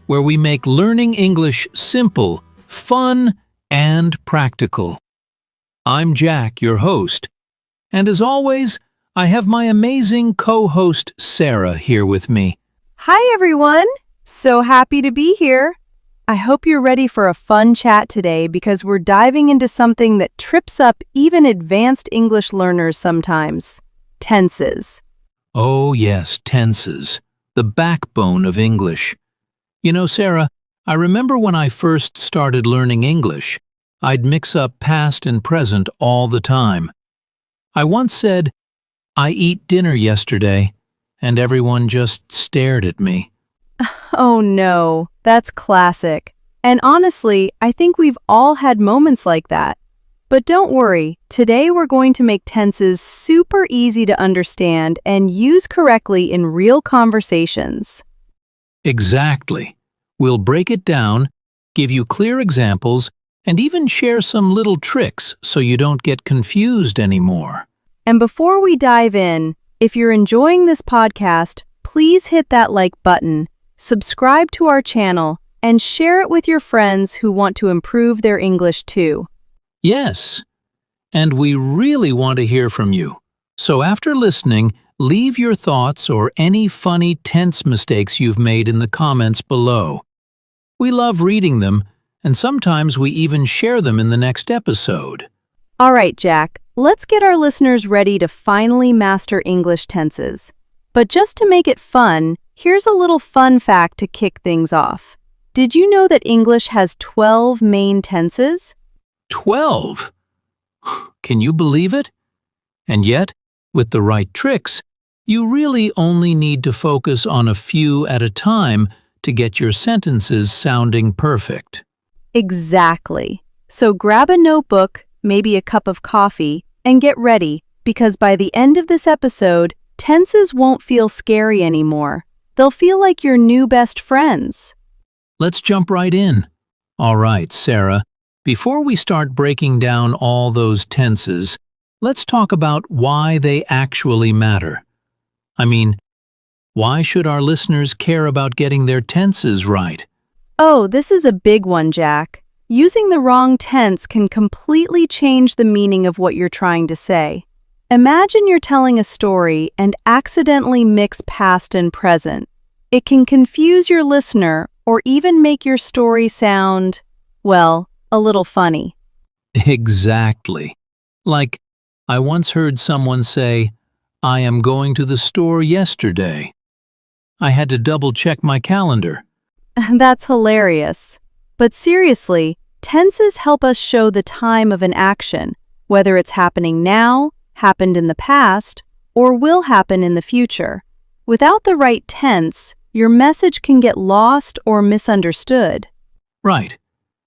where we make learning English simple, fun, and practical. I'm Jack, your host, and as always, I have my amazing co-host Sarah here with me. Hi everyone! So happy to be here. I hope you're ready for a fun chat today because we're diving into something that trips up even advanced English learners sometimes. Tenses. Oh yes, tenses, the backbone of English. You know, Sarah, I remember when I first started learning English, I'd mix up past and present all the time. I once said, "I eat dinner yesterday," and everyone just stared at me. Oh no, that's classic. And honestly, I think we've all had moments like that. But don't worry, today we're going to make tenses super easy to understand and use correctly in real conversations. Exactly. We'll break it down, give you clear examples, and even share some little tricks so you don't get confused anymore. And before we dive in, if you're enjoying this podcast, please hit that like button, subscribe to our channel, and share it with your friends who want to improve their English too. Yes, and we really want to hear from you. So after listening, leave your thoughts or any funny tense mistakes you've made in the comments below. We love reading them, and sometimes we even share them in the next episode. All right, Jack, let's get our listeners ready to finally master English tenses. But just to make it fun, here's a little fun fact to kick things off. Did you know that English has 12 main tenses? 12? Can you believe it? And yet, with the right tricks, you really only need to focus on a few at a time to get your sentences sounding perfect. Exactly. So grab a notebook, maybe a cup of coffee, and get ready, because by the end of this episode, tenses won't feel scary anymore. They'll feel like your new best friends. Let's jump right in. All right, Sarah, before we start breaking down all those tenses, let's talk about why they actually matter. I mean, why should our listeners care about getting their tenses right? Oh, this is a big one, Jack. Using the wrong tense can completely change the meaning of what you're trying to say. Imagine you're telling a story and accidentally mix past and present. It can confuse your listener or even make your story sound, well, a little funny. Exactly. Like, I once heard someone say, "I am going to the store yesterday." I had to double-check my calendar. That's hilarious. But seriously, tenses help us show the time of an action, whether it's happening now, happened in the past, or will happen in the future. Without the right tense, your message can get lost or misunderstood. Right.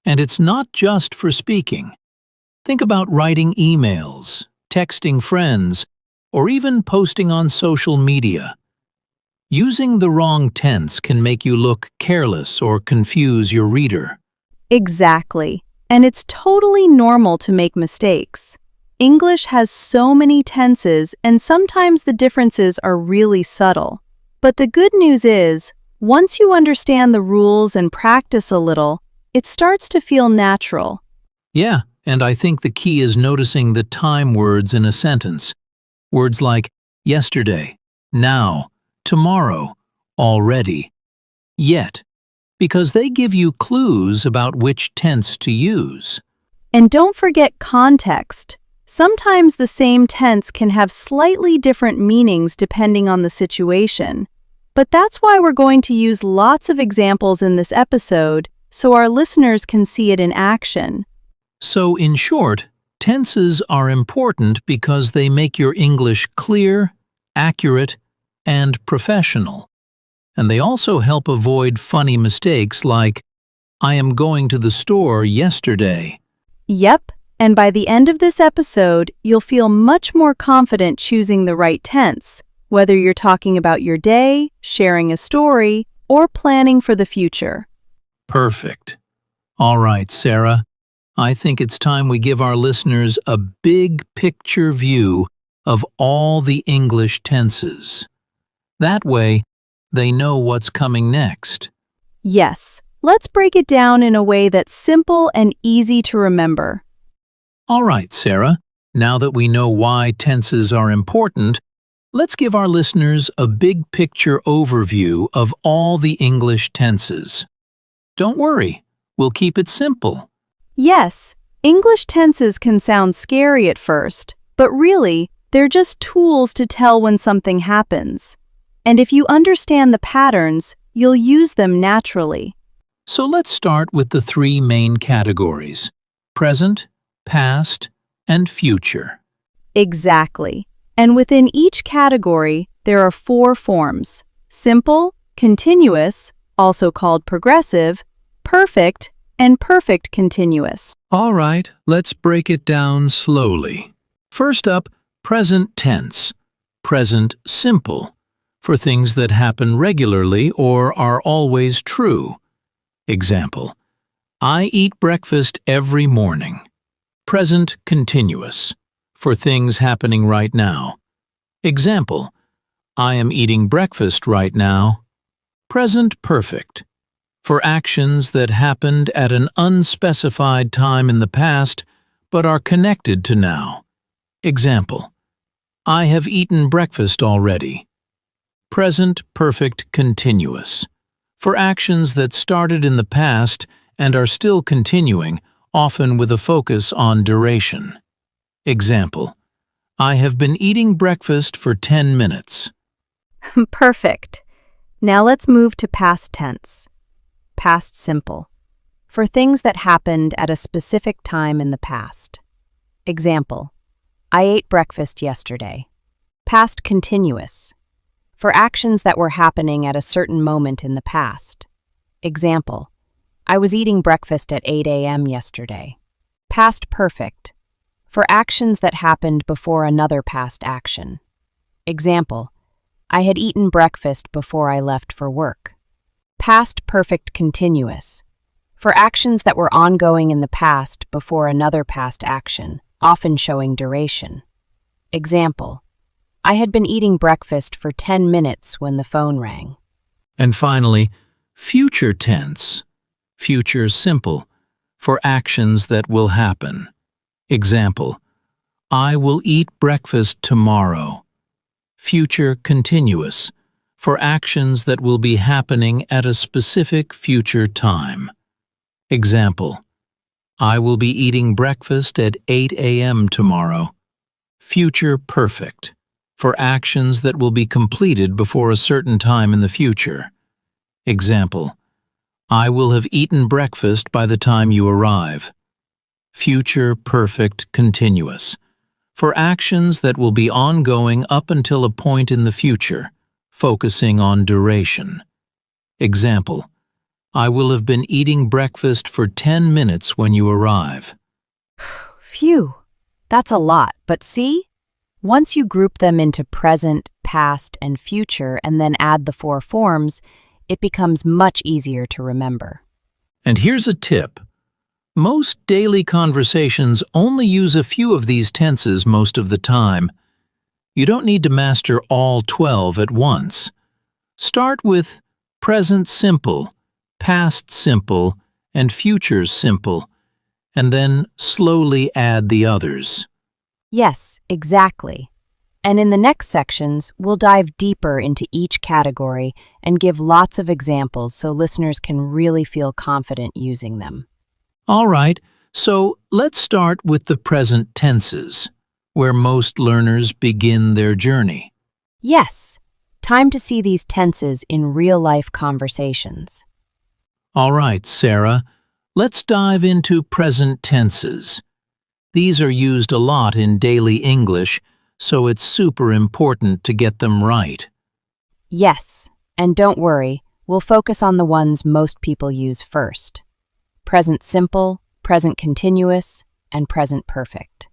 And it's not just for speaking. Think about writing emails, texting friends, or even posting on social media. Using the wrong tense can make you look careless or confuse your reader. Exactly. And it's totally normal to make mistakes. English has so many tenses, and sometimes the differences are really subtle. But the good news is, once you understand the rules and practice a little, it starts to feel natural. Yeah, and I think the key is noticing the time words in a sentence. Words like yesterday, now, tomorrow, already, yet, because they give you clues about which tense to use. And don't forget context. Sometimes the same tense can have slightly different meanings depending on the situation. But that's why we're going to use lots of examples in this episode so our listeners can see it in action. So, in short, tenses are important because they make your English clear, accurate, and professional. And they also help avoid funny mistakes like, "I am going to the store yesterday." Yep, and by the end of this episode, you'll feel much more confident choosing the right tense, whether you're talking about your day, sharing a story, or planning for the future. Perfect. All right, Sarah. I think it's time we give our listeners a big picture view of all the English tenses. That way, they know what's coming next. Yes, let's break it down in a way that's simple and easy to remember. All right, Sarah, now that we know why tenses are important, let's give our listeners a big picture overview of all the English tenses. Don't worry, we'll keep it simple. Yes, English tenses can sound scary at first, but really, they're just tools to tell when something happens. And if you understand the patterns, you'll use them naturally. So let's start with the three main categories: present, past, and future. Exactly. And within each category, there are 4 forms: simple, continuous, also called progressive, perfect, and perfect continuous. All right, let's break it down slowly. First up, present tense, present simple, for things that happen regularly or are always true. Example, I eat breakfast every morning. Present continuous, for things happening right now. Example, I am eating breakfast right now. Present perfect, for actions that happened at an unspecified time in the past but are connected to now. Example, I have eaten breakfast already. Present perfect continuous, for actions that started in the past and are still continuing, often with a focus on duration. Example, I have been eating breakfast for 10 minutes. Perfect. Now let's move to past tense. Past simple, for things that happened at a specific time in the past. Example, I ate breakfast yesterday. Past continuous, for actions that were happening at a certain moment in the past. Example, I was eating breakfast at 8 a.m. yesterday. Past perfect, for actions that happened before another past action. Example, I had eaten breakfast before I left for work. Past perfect continuous, for actions that were ongoing in the past before another past action, often showing duration. Example, I had been eating breakfast for 10 minutes when the phone rang. And finally, future tense, future simple, for actions that will happen. Example, I will eat breakfast tomorrow. Future continuous, for actions that will be happening at a specific future time. Example, I will be eating breakfast at 8 a.m. tomorrow. Future perfect, for actions that will be completed before a certain time in the future. Example, I will have eaten breakfast by the time you arrive. Future perfect continuous, for actions that will be ongoing up until a point in the future, focusing on duration. Example, I will have been eating breakfast for 10 minutes when you arrive. Phew, that's a lot, but see? Once you group them into present, past, and future and then add the 4 forms, it becomes much easier to remember. And here's a tip. Most daily conversations only use a few of these tenses most of the time. You don't need to master all 12 at once. Start with present simple, past simple, and future simple, and then slowly add the others. Yes, exactly. And in the next sections, we'll dive deeper into each category and give lots of examples so listeners can really feel confident using them. All right, so let's start with the present tenses, where most learners begin their journey. Yes, time to see these tenses in real-life conversations. All right, Sarah, let's dive into present tenses. These are used a lot in daily English, so it's super important to get them right. Yes, and don't worry, we'll focus on the ones most people use first. Present simple, present continuous, and present perfect.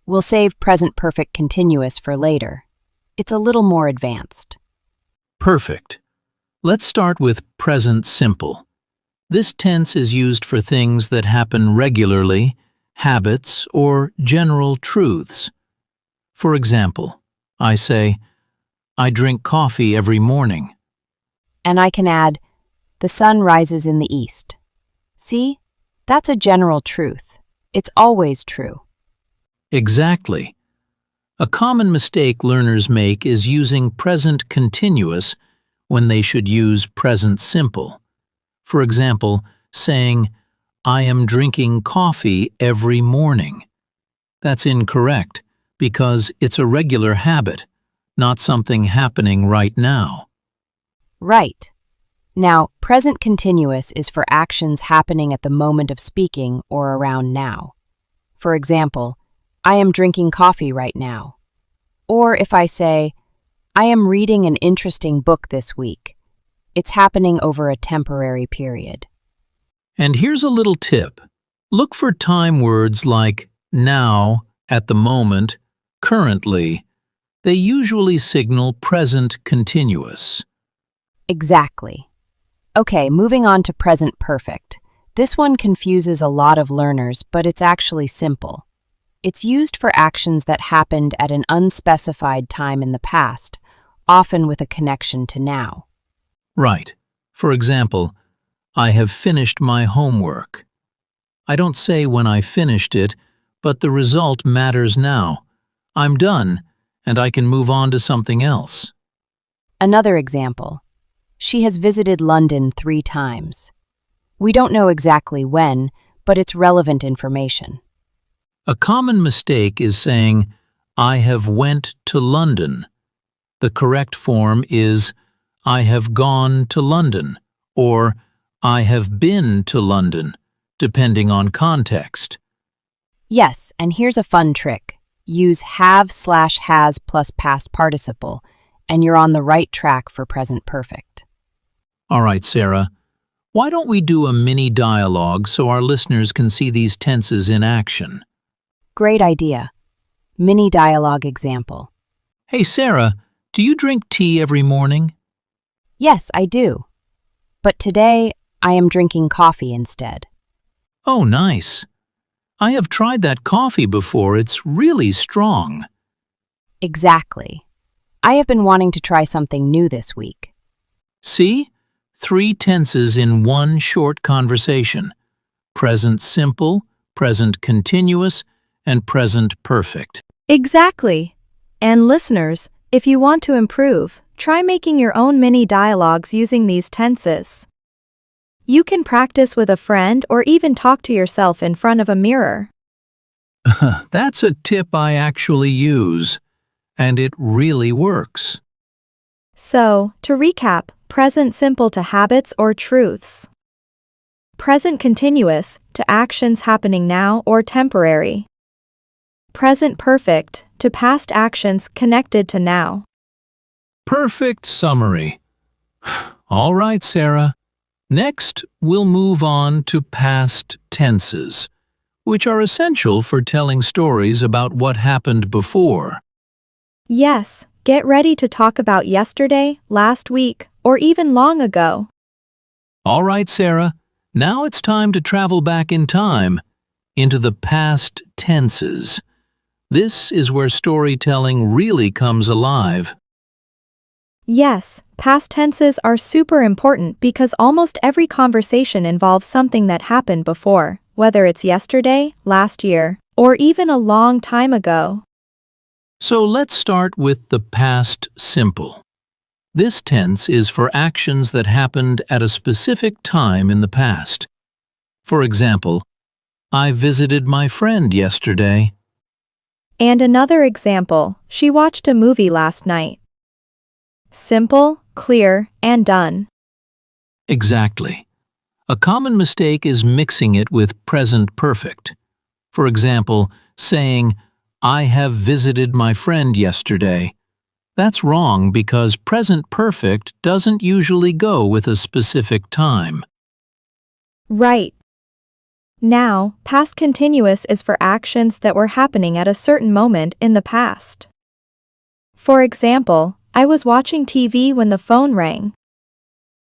We'll save present perfect continuous for later. It's a little more advanced. Perfect. Let's start with present simple. This tense is used for things that happen regularly, habits, or general truths. For example, I say, I drink coffee every morning. And I can add, The sun rises in the east. See? That's a general truth. It's always true. Exactly. A common mistake learners make is using present continuous when they should use present simple. For example, saying, I am drinking coffee every morning. That's incorrect because it's a regular habit, not something happening right now. Right. Now, present continuous is for actions happening at the moment of speaking or around now. For example, I am drinking coffee right now. Or if I say, I am reading an interesting book this week, it's happening over a temporary period. And here's a little tip. Look for time words like now, at the moment, currently. They usually signal present continuous. Exactly. Okay, moving on to present perfect. This one confuses a lot of learners, but it's actually simple. It's used for actions that happened at an unspecified time in the past, often with a connection to now. Right. For example, I have finished my homework. I don't say when I finished it, but the result matters now. I'm done, and I can move on to something else. Another example. She has visited London 3 times. We don't know exactly when, but it's relevant information. A common mistake is saying, I have went to London. The correct form is, I have gone to London, or I have been to London, depending on context. Yes, and here's a fun trick. Use have/has plus past participle, and you're on the right track for present perfect. All right, Sarah, why don't we do a mini dialogue so our listeners can see these tenses in action? Great idea. Mini dialogue example. Hey, Sarah, do you drink tea every morning? Yes, I do. But today, I am drinking coffee instead. Oh, nice. I have tried that coffee before. It's really strong. Exactly. I have been wanting to try something new this week. See? 3 tenses in one short conversation. Present simple, present continuous, and present perfect. Exactly. And listeners, if you want to improve, try making your own mini dialogues using these tenses. You can practice with a friend or even talk to yourself in front of a mirror. That's a tip I actually use, and it really works. So, to recap, present simple to habits or truths. Present continuous to actions happening now or temporary. Present perfect to past actions connected to now. Perfect summary. All right, Sarah. Next, we'll move on to past tenses, which are essential for telling stories about what happened before. Yes, get ready to talk about yesterday, last week, or even long ago. All right, Sarah. Now it's time to travel back in time, into the past tenses. This is where storytelling really comes alive. Yes, past tenses are super important because almost every conversation involves something that happened before, whether it's yesterday, last year, or even a long time ago. So let's start with the past simple. This tense is for actions that happened at a specific time in the past. For example, I visited my friend yesterday. And another example, she watched a movie last night. Simple, clear, and done. Exactly. A common mistake is mixing it with present perfect. For example, saying, I have visited my friend yesterday. That's wrong because present perfect doesn't usually go with a specific time. Right. Now, past continuous is for actions that were happening at a certain moment in the past. For example, I was watching TV when the phone rang.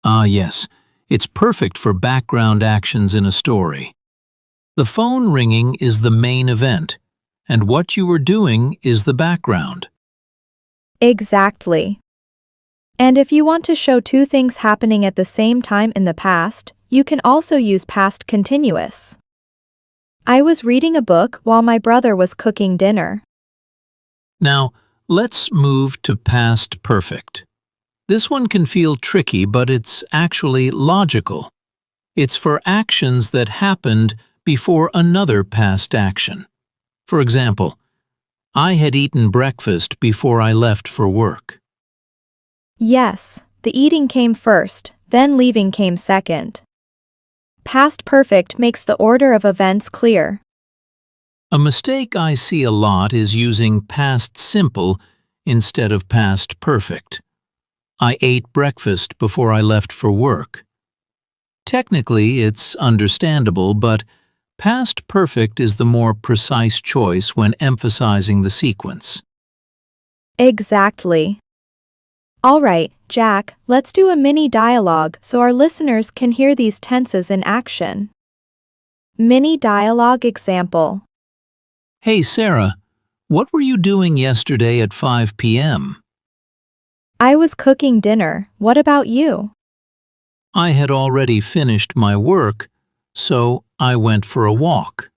Ah, yes. It's perfect for background actions in a story. The phone ringing is the main event, and what you were doing is the background. Exactly. And if you want to show two things happening at the same time in the past, you can also use past continuous. I was reading a book while my brother was cooking dinner. Now, let's move to past perfect. This one can feel tricky, but it's actually logical. It's for actions that happened before another past action. For example, I had eaten breakfast before I left for work. Yes, the eating came first, then leaving came second. Past perfect makes the order of events clear. A mistake I see a lot is using past simple instead of past perfect. I ate breakfast before I left for work. Technically, it's understandable, but past perfect is the more precise choice when emphasizing the sequence. Exactly. All right, Jack, let's do a mini dialogue so our listeners can hear these tenses in action. Mini dialogue example. Hey Sarah, what were you doing yesterday at 5 p.m.? I was cooking dinner. What about you? I had already finished my work, so I went for a walk.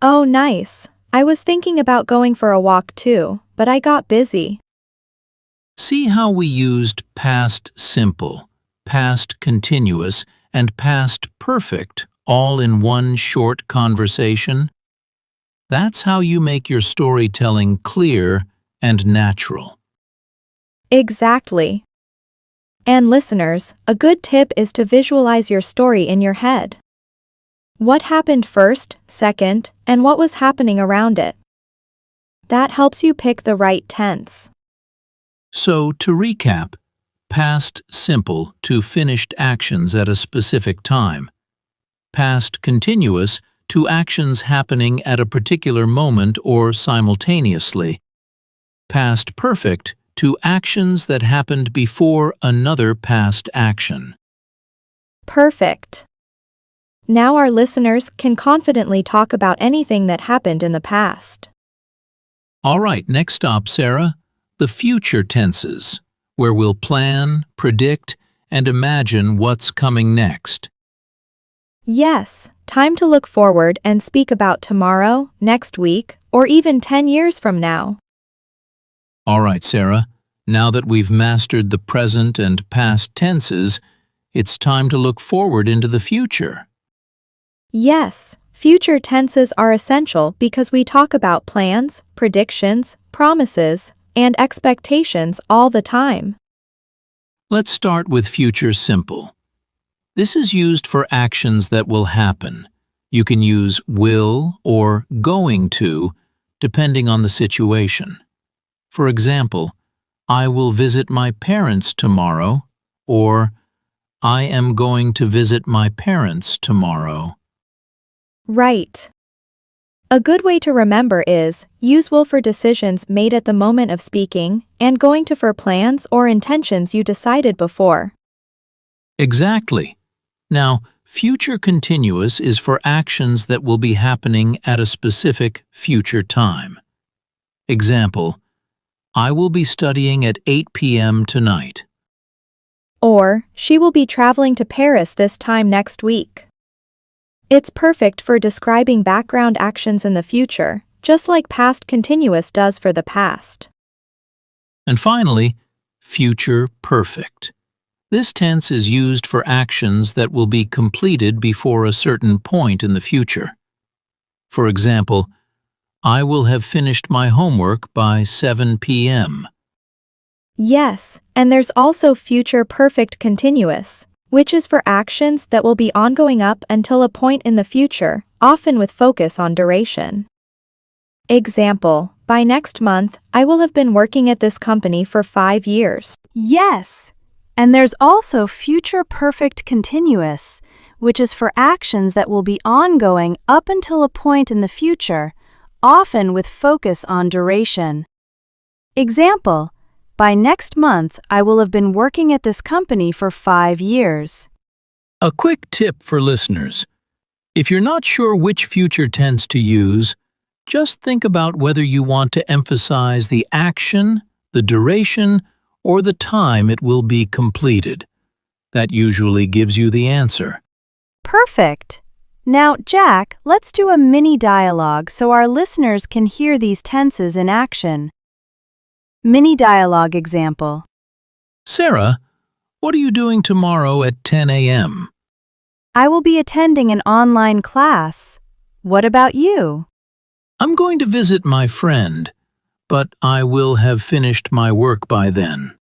Oh, nice. I was thinking about going for a walk too, but I got busy. See how we used past simple, past continuous, and past perfect all in one short conversation? That's how you make your storytelling clear and natural. Exactly. And listeners, a good tip is to visualize your story in your head. What happened first, second, and what was happening around it? That helps you pick the right tense. So, to recap, past simple to finished actions at a specific time. Past continuous to actions happening at a particular moment or simultaneously. Past perfect to actions that happened before another past action. Perfect. Now our listeners can confidently talk about anything that happened in the past. All right, next stop, Sarah, the future tenses, where we'll plan, predict, and imagine what's coming next. Yes, time to look forward and speak about tomorrow, next week, or even 10 years from now. All right, Sarah, now that we've mastered the present and past tenses, it's time to look forward into the future. Yes, future tenses are essential because we talk about plans, predictions, promises, and expectations all the time. Let's start with future simple. This is used for actions that will happen. You can use will or going to, depending on the situation. For example, I will visit my parents tomorrow, or I am going to visit my parents tomorrow. Right. A good way to remember is, use will for decisions made at the moment of speaking, and going to for plans or intentions you decided before. Exactly. Now, future continuous is for actions that will be happening at a specific future time. Example, I will be studying at 8 p.m. tonight. Or, she will be traveling to Paris this time next week. It's perfect for describing background actions in the future, just like past continuous does for the past. And finally, future perfect. This tense is used for actions that will be completed before a certain point in the future. For example, I will have finished my homework by 7 p.m. Yes, and there's also future perfect continuous, which is for actions that will be ongoing up until a point in the future, often with focus on duration. Example, by next month, I will have been working at this company for 5 years. Yes, and there's also future perfect continuous, which is for actions that will be ongoing up until a point in the future, often with focus on duration. Example, by next month, I will have been working at this company for 5 years. A quick tip for listeners. If you're not sure which future tense to use, just think about whether you want to emphasize the action, the duration, or the time it will be completed. That usually gives you the answer. Perfect. Now, Jack, let's do a mini dialogue so our listeners can hear these tenses in action. Mini dialogue example. Sarah, what are you doing tomorrow at 10 a.m.? I will be attending an online class. What about you? I'm going to visit my friend, but I will have finished my work by then.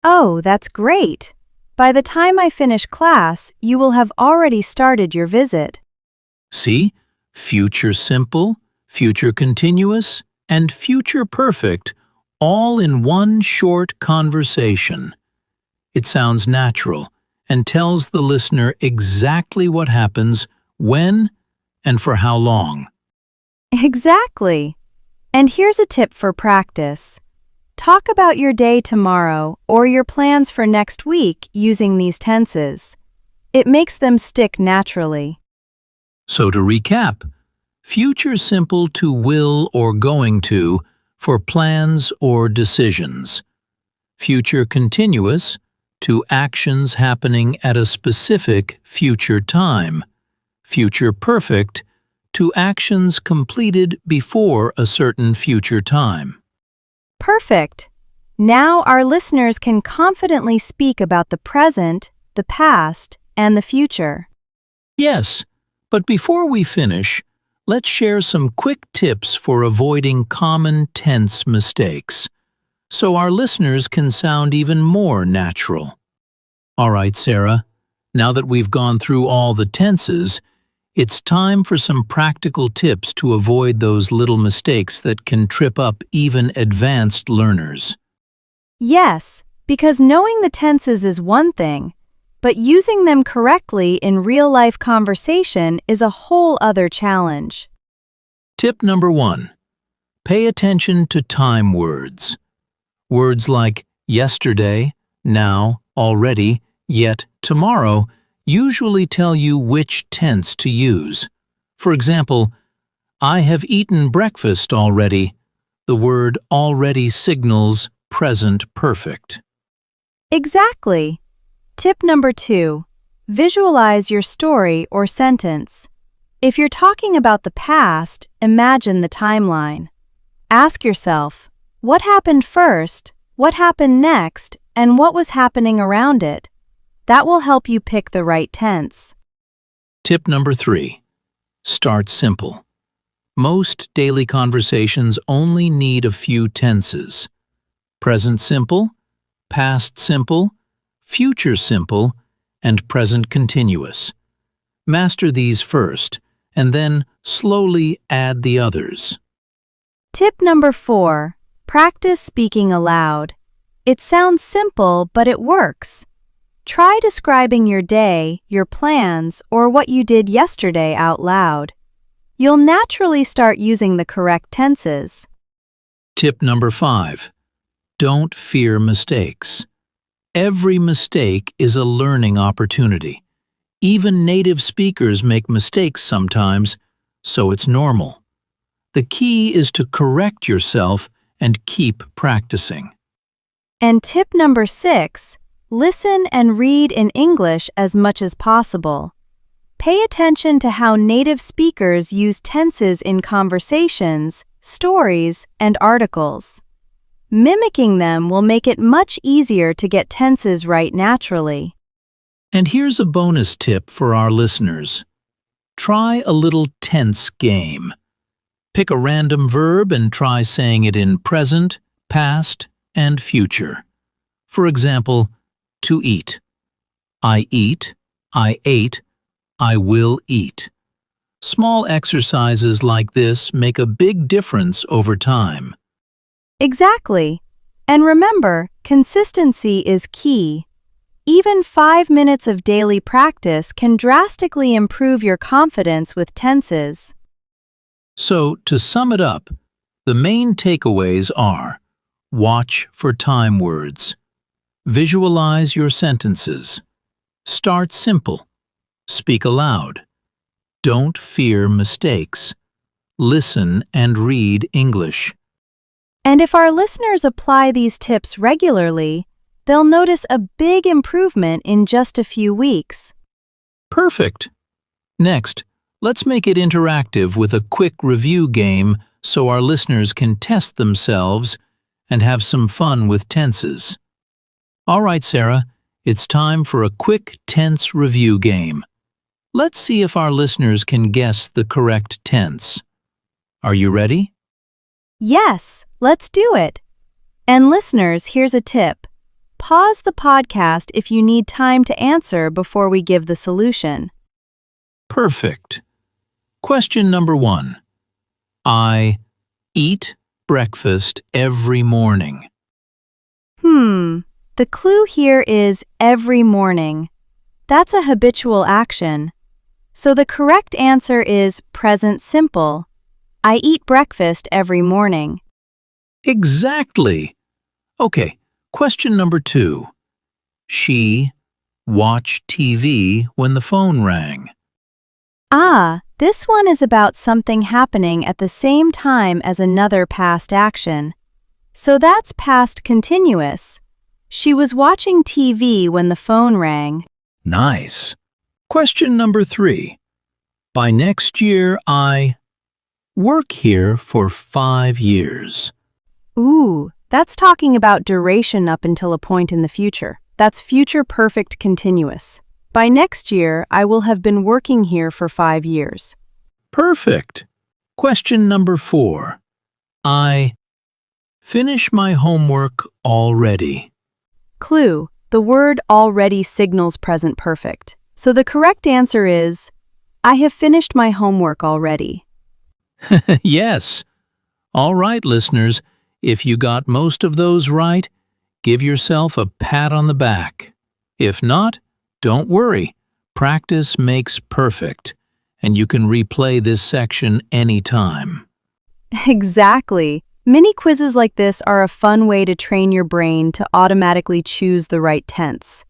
Oh, that's great. By the time I finish class, you will have already started your visit. See? Future simple, future continuous, and future perfect, all in one short conversation. It sounds natural and tells the listener exactly what happens, when, and for how long. Exactly. And here's a tip for practice. Talk about your day tomorrow or your plans for next week using these tenses. It makes them stick naturally. So to recap, future simple to will or going to for plans or decisions. Future continuous to actions happening at a specific future time. Future perfect to actions completed before a certain future time. Perfect. Now our listeners can confidently speak about the present, the past, and the future. Yes, but before we finish, let's share some quick tips for avoiding common tense mistakes, so our listeners can sound even more natural. All right, Sarah, now that we've gone through all the tenses, it's time for some practical tips to avoid those little mistakes that can trip up even advanced learners. Yes, because knowing the tenses is one thing, but using them correctly in real-life conversation is a whole other challenge. Tip number 1. Pay attention to time words. Words like yesterday, now, already, yet, tomorrow usually tell you which tense to use. For example, I have eaten breakfast already. The word already signals present perfect. Exactly. Tip number 2. Visualize your story or sentence. If you're talking about the past, imagine the timeline. Ask yourself, what happened first, what happened next, and what was happening around it? That will help you pick the right tense. Tip number 3. Start simple. Most daily conversations only need a few tenses. Present simple, past simple, future simple, and present continuous. Master these first, and then slowly add the others. Tip number 4. Practice speaking aloud. It sounds simple, but it works. Try describing your day, your plans, or what you did yesterday out loud. You'll naturally start using the correct tenses. Tip number 5. Don't fear mistakes. Every mistake is a learning opportunity. Even native speakers make mistakes sometimes, so it's normal. The key is to correct yourself and keep practicing. And tip number 6. Listen and read in English as much as possible. Pay attention to how native speakers use tenses in conversations, stories, and articles. Mimicking them will make it much easier to get tenses right naturally. And here's a bonus tip for our listeners. Try a little tense game. Pick a random verb and try saying it in present, past, and future. For example, to eat. I eat, I ate, I will eat. Small exercises like this make a big difference over time. Exactly. And remember, consistency is key. Even 5 minutes of daily practice can drastically improve your confidence with tenses. So, to sum it up, the main takeaways are: watch for time words. Visualize your sentences. Start simple. Speak aloud. Don't fear mistakes. Listen and read English. And if our listeners apply these tips regularly, they'll notice a big improvement in just a few weeks. Perfect. Next, let's make it interactive with a quick review game so our listeners can test themselves and have some fun with tenses. All right, Sarah, it's time for a quick tense review game. Let's see if our listeners can guess the correct tense. Are you ready? Yes, let's do it. And listeners, here's a tip. Pause the podcast if you need time to answer before we give the solution. Perfect. Question number 1. I eat breakfast every morning. The clue here is every morning. That's a habitual action. So the correct answer is present simple. I eat breakfast every morning. Exactly. Okay, question number 2. She watched TV when the phone rang. This one is about something happening at the same time as another past action. So that's past continuous. She was watching TV when the phone rang. Nice. Question number 3. By next year, I work here for 5 years. That's talking about duration up until a point in the future. That's future perfect continuous. By next year, I will have been working here for 5 years. Perfect. Question number 4. I finish my homework already. Clue: the word already signals present perfect. So the correct answer is, I have finished my homework already. Yes. All right, listeners, if you got most of those right, give yourself a pat on the back. If not, don't worry. Practice makes perfect, and you can replay this section anytime. Exactly. Mini quizzes like this are a fun way to train your brain to automatically choose the right tense.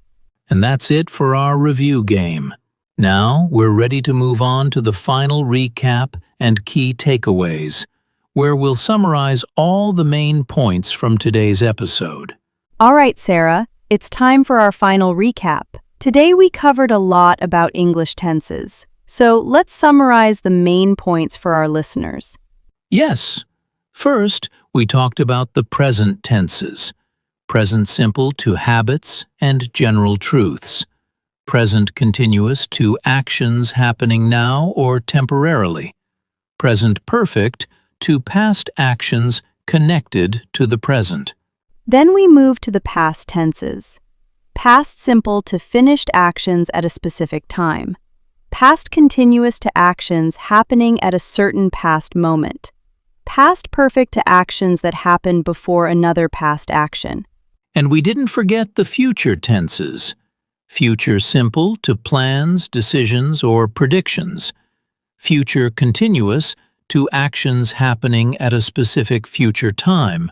And that's it for our review game. Now we're ready to move on to the final recap and key takeaways, where we'll summarize all the main points from today's episode. All right, Sarah, it's time for our final recap. Today we covered a lot about English tenses, so let's summarize the main points for our listeners. Yes. First, we talked about the present tenses. Present simple to habits and general truths. Present continuous to actions happening now or temporarily. Present perfect to past actions connected to the present. Then we move to the past tenses. Past simple to finished actions at a specific time. Past continuous to actions happening at a certain past moment. Past perfect to actions that happen before another past action. And we didn't forget the future tenses. Future simple to plans, decisions, or predictions. Future continuous to actions happening at a specific future time.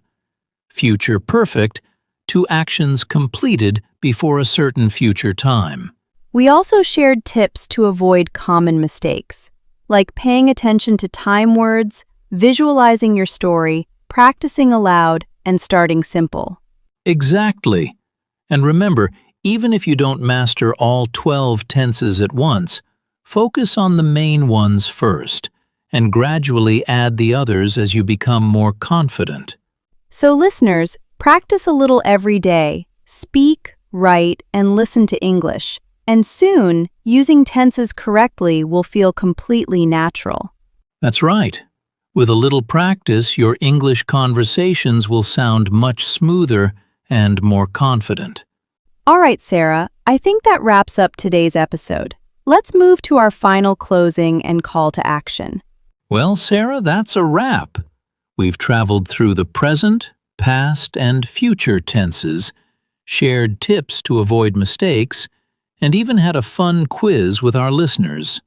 Future perfect to actions completed before a certain future time. We also shared tips to avoid common mistakes, like paying attention to time words, visualizing your story, practicing aloud, and starting simple. Exactly. And remember, even if you don't master all 12 tenses at once, focus on the main ones first, and gradually add the others as you become more confident. So listeners, practice a little every day. Speak, write, and listen to English. And soon, using tenses correctly will feel completely natural. That's right. With a little practice, your English conversations will sound much smoother and more confident. All right, Sarah, I think that wraps up today's episode. Let's move to our final closing and call to action. Well, Sarah, that's a wrap. We've traveled through the present, past, and future tenses, shared tips to avoid mistakes, and even had a fun quiz with our listeners.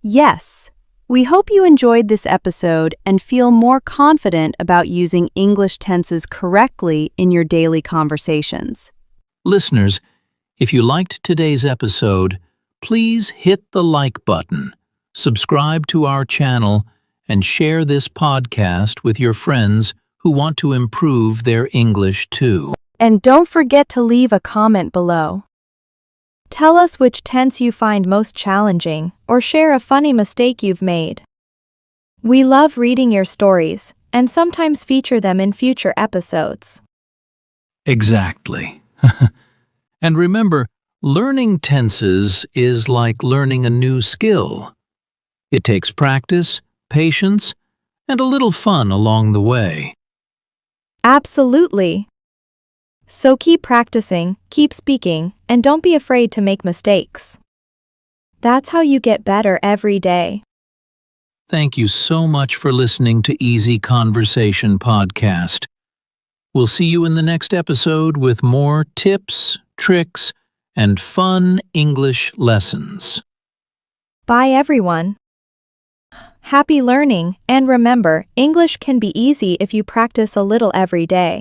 Yes, we hope you enjoyed this episode and feel more confident about using English tenses correctly in your daily conversations. Listeners, if you liked today's episode, please hit the like button, subscribe to our channel, and share this podcast with your friends who want to improve their English too. And don't forget to leave a comment below. Tell us which tense you find most challenging, or share a funny mistake you've made. We love reading your stories, and sometimes feature them in future episodes. Exactly. And remember, learning tenses is like learning a new skill. It takes practice, patience, and a little fun along the way. Absolutely. So keep practicing, keep speaking, and don't be afraid to make mistakes. That's how you get better every day. Thank you so much for listening to Easy Conversation Podcast. We'll see you in the next episode with more tips, tricks, and fun English lessons. Bye everyone. Happy learning, and remember, English can be easy if you practice a little every day.